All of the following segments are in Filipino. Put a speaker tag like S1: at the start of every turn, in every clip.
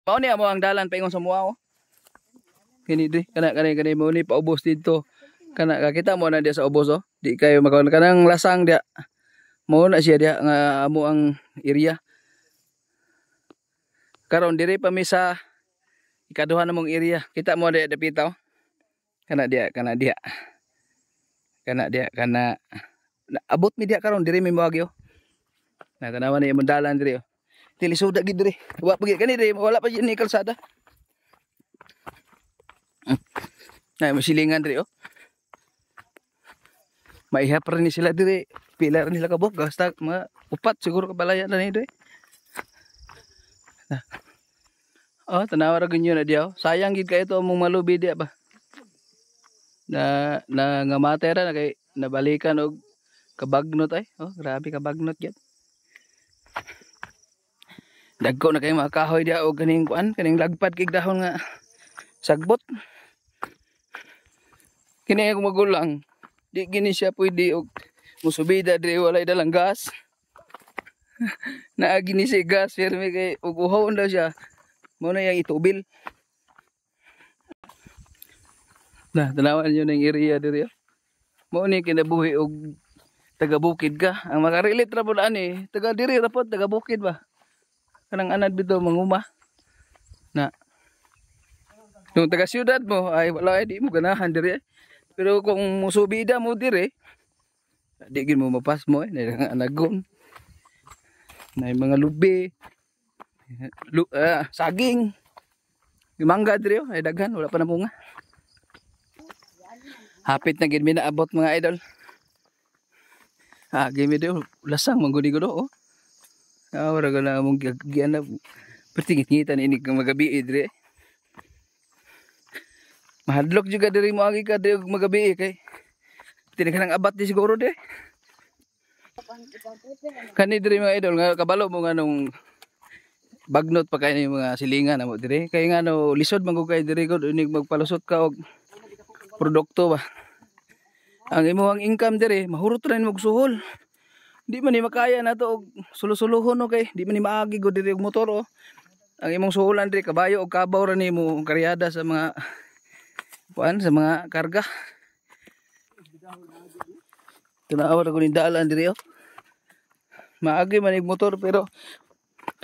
S1: Mao ni amo ang dalan paingon sa mua oh. Kini di kana mo ni paubos dito. Kana kakita mo na dia sa ubos oh. Di kayo makaon kanang lasang dia. Mao na siya dia nga amo ang area. Karon diri pa mi sa ikaduha namong area. Kita mo dia dapita oh. Kana dia. Abot mi dia karon diri mi moagi oh. Na tanawan ni imong dalan diri oh. Tilisuda gid diri. Wa pagi kani diri wala pa ni kalsada. Nay masilingan diri oh. Maihap rin ni sila diri. Pila rin nila kabok gasta mga upat siguro kabalayan na ni diri. Oh, tanawa ra ganyo na dia oh. Sayang gid kay ito mong malubi dia ba. Na ngamatay ra na kay nabalikan og kabagnot ay. Oh, grabe kabagnot gyud. Dagko na kay mga kahoy dia og kaning kuan, kaning lagpad kay dahon nga sagbot. Kini ako magulang. Di gini siya pwede og musubida diri walay dalang gas. Naa gini si gas pero may kay og uhawon daw siya. Mao na yang itubil. Nah, tanawan niyo ning area diri. Mao ni kinabuhi og taga bukid ka. Ang makarelate ra pud ani, taga diri ra pud, taga bukid ba. Kanang anad bitaw manguma. Na. Kung taga syudad mo ay wala ay di mo ganahan diri. Pero kung musubida mo diri, di gid mo mapas mo eh, anagon. Nay mga lubi. Saging. Yung mangga diri ay daghan wala pa na bunga. Hapit na gid mi naabot mga idol. Gimi daw lasang mangguni-gudo oh. Wala ka na mong giyan na pertingit-ngitan ini kang magabi diri. Mahadlok juga diri mo agi ka diri magabi kay tinakanang abat di siguro di. Kani diri mga idol nga kabalo mo nga nung bagnot pa kay ni mga silingan amo diri kay nga no lisod man kay diri gud inig magpalusot ka og produkto ba. Ang imong income diri mahurot ra nimo og suhol. Di man ni makaya na to og sulo-suluhon no kay di man ni maagi gud diri og motor oh. Ang imong suhulan diri kabayo og kabaw ra nimo karyada sa mga kuan sa mga karga. Tanawa ra ko ni dalan diri oh. Maagi man ig motor pero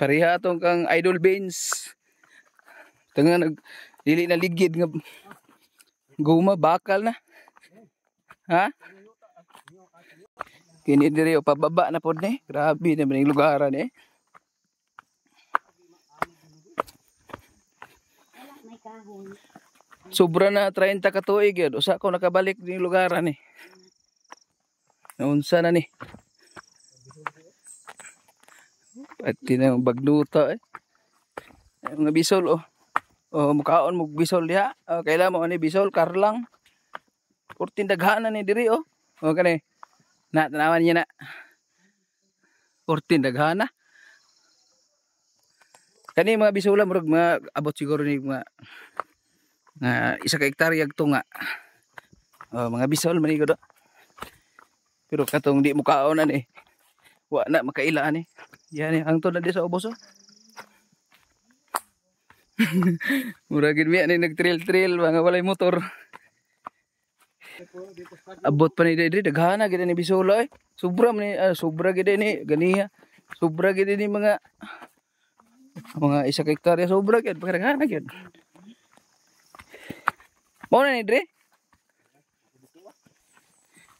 S1: pareha atong kang idol Benz. Tanga nag dili na ligid nga guma bakal na. Ha? Kini diri pababa na pod ni. Grabe na maning lugaran eh. Sobra na 30 ka tuig yun. Usa ko nakabalik ning lugaran eh. Naunsa na ni. Pati na bagnuta eh. Mga bisol oh. Oh mukaon mo bisol diha. Oh, kailan mo ani bisol karlang. Kurtin daghan na ni diri oh. Oh kani. Na tanawan niya na. Kurtin daghan na. Kani mga bisola murag mga abot siguro ni mga isa ka hektarya to nga. Oh mga bisol man igod. Pero katong di mukaon ani. Wa na makaila ani. Yan ang to na di sa ubos oh. Muragin mi ani nag-trail mga walay motor. Abot pa ni diri daghana gid ni bisola eh. Sobra man sobra gid ni ganiya. Sobra gid ni mga isa ka hektarya sobra gid pagdaghana gid. Mo na ni diri.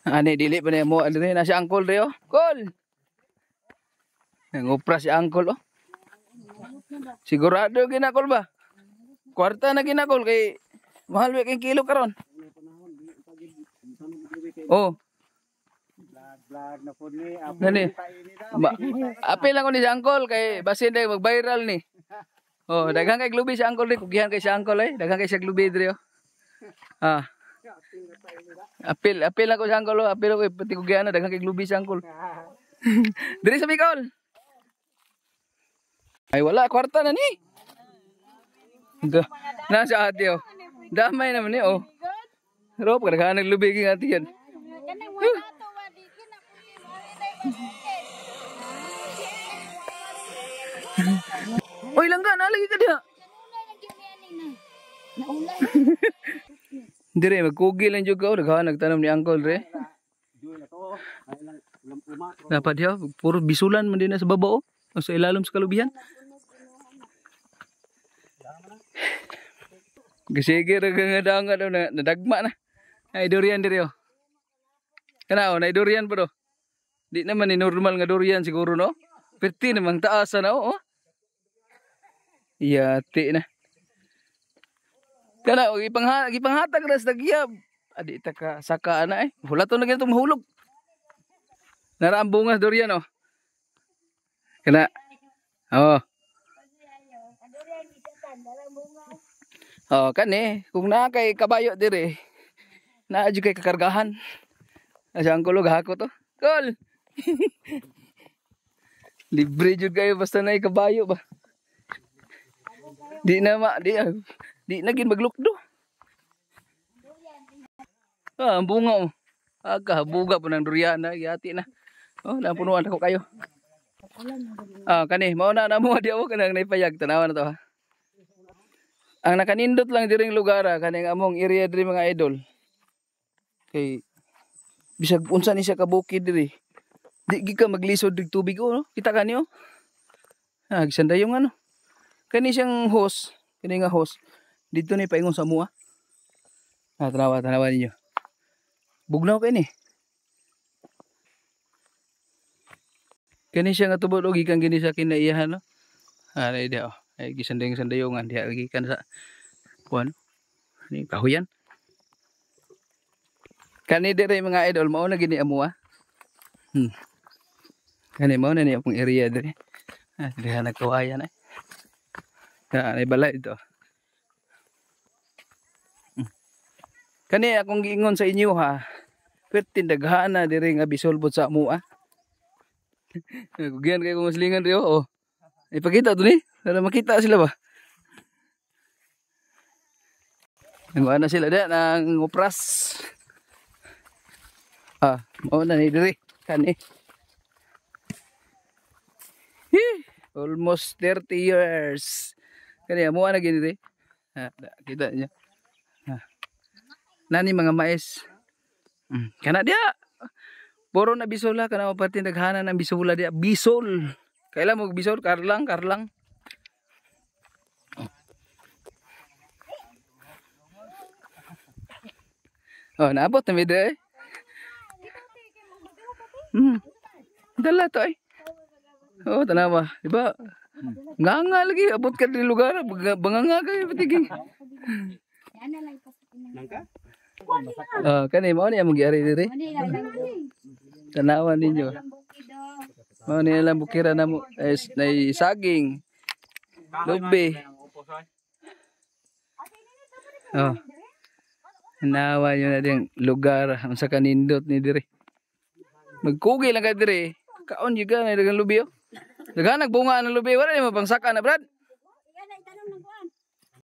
S1: Ani dili pa ni mo diri na si uncle diri oh. Call. Ngopra si uncle oh. Sigurado ginakol ba? Kwarta na ginakol kay mahal wa kay kilo karon. Oh. Vlog na pod ni. Apil lang ko ni si uncle kay basin day mag-viral ni. Oh, daghang kay glubi si uncle ni, kugihan kay si uncle eh. Daghang kay si glubi diri oh. Apil lang ko si uncle oh. Apil ko pati kugihan na daghang kay glubi si uncle. Diri sa Bicol. Ay wala kwarta na ni. Na sa ate oh. Damay naman ni oh. Pero pagdaghang naglubi king ate yan. Oy langga nalagi ka diha. Dire magkugi lang jud ko, daghan nagtanom ni Uncle re. Dapat dia puro bisulan man din na sa baba o sa ilalim sa kalubihan. Sige ra nga dangan daw na nadagma na. Ay durian dire oh. Kana oh, na durian pa do. Di naman ni normal nga durian siguro no. Perti namang taas na oh. Iyati na. Kana og ipanghatag ra sa dagya. Adi ta ka saka ana eh. Wala to na ganito mahulog. Nara ang bunga durian oh. Kana. Oh. Oh, kani kung naa kay kabayo dire. Naa jud kay kakargahan. Asa ang kulog hako to. Kol. Libre jud kayo basta naay kabayo ba. Di na gin maglukdo. Ah, ang bunga oh. Aga buga po ng durian na yati na. Oh, napunuan ako kayo. Ah, kani mao na mo di ako kanang naipayag tanawan na to ha. Ang nakanindot lang diring lugar kaning among area diri mga idol. Kay bisag unsa ni siya ka bukid diri. Di gi ka maglisod dig tubig no. Kita kani oh. Ah, gisandayong ano. Kani siyang hose, kani nga hose. Dito ni paingon sa mua. Ah, tanawa ninyo. Bugnaw kay ni. Kani siya nga tubod og gikan gini sa kinaiyahan no. Ah, dai dia oh. Ay gisandayong-sandayongan diha gikan sa kuan. Ni kahuyan. Kani dire mga idol mao na gini amo Kani mao na ni akong area dire. Ah, diha nagkawayan ay. Ay balay ito. Kani akong giingon sa inyo ha. Pertin daghan na dire nga bisolbot sa amo Kugian kay kung maslingan riyo oh. Ipakita to ni. Para makita sila ba? Nang na sila da nang upras. Ah, mao na ni dire kani. Almost 30 years. Kani mo na gini dire. Ha, kita niya. Ha. Nani mga mais. Kana dia. Puro na bisola kana mapati daghana ng bisola dia. Bisol. Kailan mo bisol karlang. Oh, naabot na mi dire. Dala to ay. Oh, tanawa, di ba? Nganga lagi abot ka din lugar, banganga kay patiging. Nangka? Kani mao ni among giari dire. Tanawan ninyo. Mao ni lang bukira namo nay saging. Lubi. Oh. Nawa nyo na ding lugar sa kanindot ni dire. Magkugi lang ka dire. Kaon juga na dagang lubi oh. Dagan nagbunga ng lubi wala ni mapangsaka na brad.